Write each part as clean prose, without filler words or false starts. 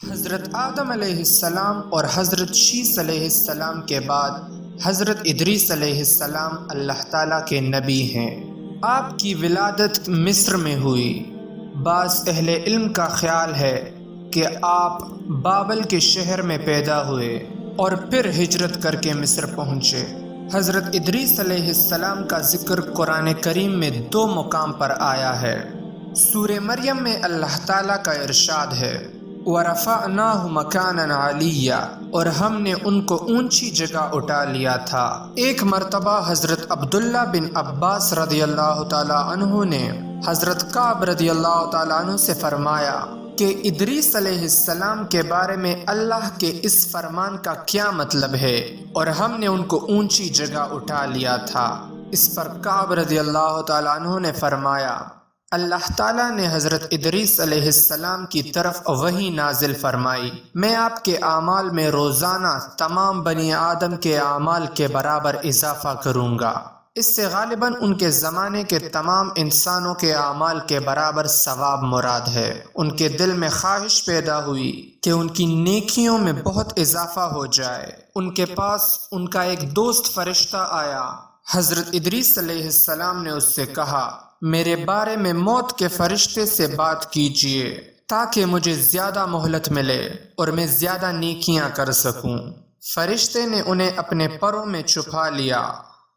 حضرت آدم علیہ السلام اور حضرت شیس علیہ السلام کے بعد حضرت ادریس علیہ السلام اللہ تعالیٰ کے نبی ہیں۔ آپ کی ولادت مصر میں ہوئی۔ بعض اہل علم کا خیال ہے کہ آپ بابل کے شہر میں پیدا ہوئے اور پھر ہجرت کر کے مصر پہنچے۔ حضرت ادریس علیہ السلام کا ذکر قرآن کریم میں 2 مقام پر آیا ہے۔ سورہ مریم میں اللہ تعالیٰ کا ارشاد ہے وَرَفَعْنَاهُ مَكَانًا عَلِيًّا، اور ہم نے ان کو اونچی جگہ اٹھا لیا تھا۔ ایک مرتبہ حضرت عبداللہ بن عباس رضی اللہ تعالیٰ عنہ نے حضرت کعب رضی اللہ تعالیٰ عنہ سے فرمایا کہ ادریس علیہ السلام کے بارے میں اللہ کے اس فرمان کا کیا مطلب ہے، اور ہم نے ان کو اونچی جگہ اٹھا لیا تھا۔ اس پر کعب رضی اللہ تعالیٰ عنہ نے فرمایا اللہ تعالیٰ نے حضرت ادریس علیہ السلام کی طرف وحی نازل فرمائی، میں آپ کے اعمال میں روزانہ تمام بنی آدم کے اعمال کے برابر اضافہ کروں گا۔ اس سے غالباً ان کے زمانے کے تمام انسانوں کے اعمال کے برابر ثواب مراد ہے۔ ان کے دل میں خواہش پیدا ہوئی کہ ان کی نیکیوں میں بہت اضافہ ہو جائے۔ ان کے پاس ان کا ایک دوست فرشتہ آیا۔ حضرت ادریس علیہ السلام نے اس سے کہا میرے بارے میں موت کے فرشتے سے بات کیجیے تاکہ مجھے زیادہ مہلت ملے اور میں زیادہ نیکیاں کر سکوں۔ فرشتے نے انہیں اپنے پروں میں چھپا لیا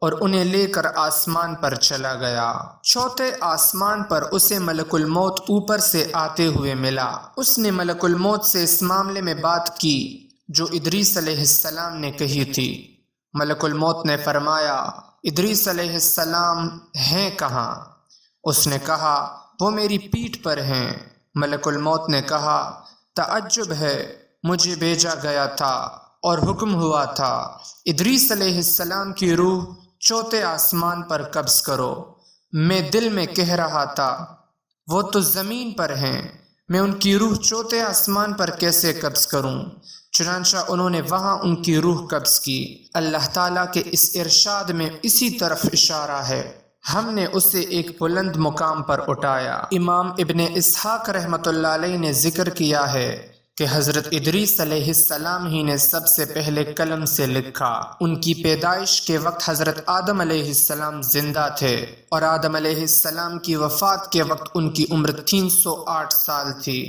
اور انہیں لے کر آسمان پر چلا گیا۔ چوتھے آسمان پر اسے ملک الموت اوپر سے آتے ہوئے ملا۔ اس نے ملک الموت سے اس معاملے میں بات کی جو ادریس علیہ السلام نے کہی تھی۔ ملک الموت نے فرمایا ادریس علیہ السلام ہیں کہاں؟ اس نے کہا وہ میری پیٹھ پر ہیں۔ ملک الموت نے کہا تعجب ہے، مجھے بھیجا گیا تھا اور حکم ہوا تھا ادریس علیہ السلام کی روح چوتھے آسمان پر قبض کرو۔ میں دل میں کہہ رہا تھا وہ تو زمین پر ہیں، میں ان کی روح چوتھے آسمان پر کیسے قبض کروں؟ چنانچہ انہوں نے وہاں ان کی روح قبض کی۔ اللہ تعالیٰ کے اس ارشاد میں اسی طرف اشارہ ہے۔ ہم نے اسے ایک بلند مقام پر اٹھایا۔ امام ابن اسحاق رحمۃ اللہ علیہ نے ذکر کیا ہے کہ حضرت ادریس علیہ السلام ہی نے سب سے پہلے قلم سے لکھا۔ ان کی پیدائش کے وقت حضرت آدم علیہ السلام زندہ تھے اور آدم علیہ السلام کی وفات کے وقت ان کی عمر 308 سال تھی۔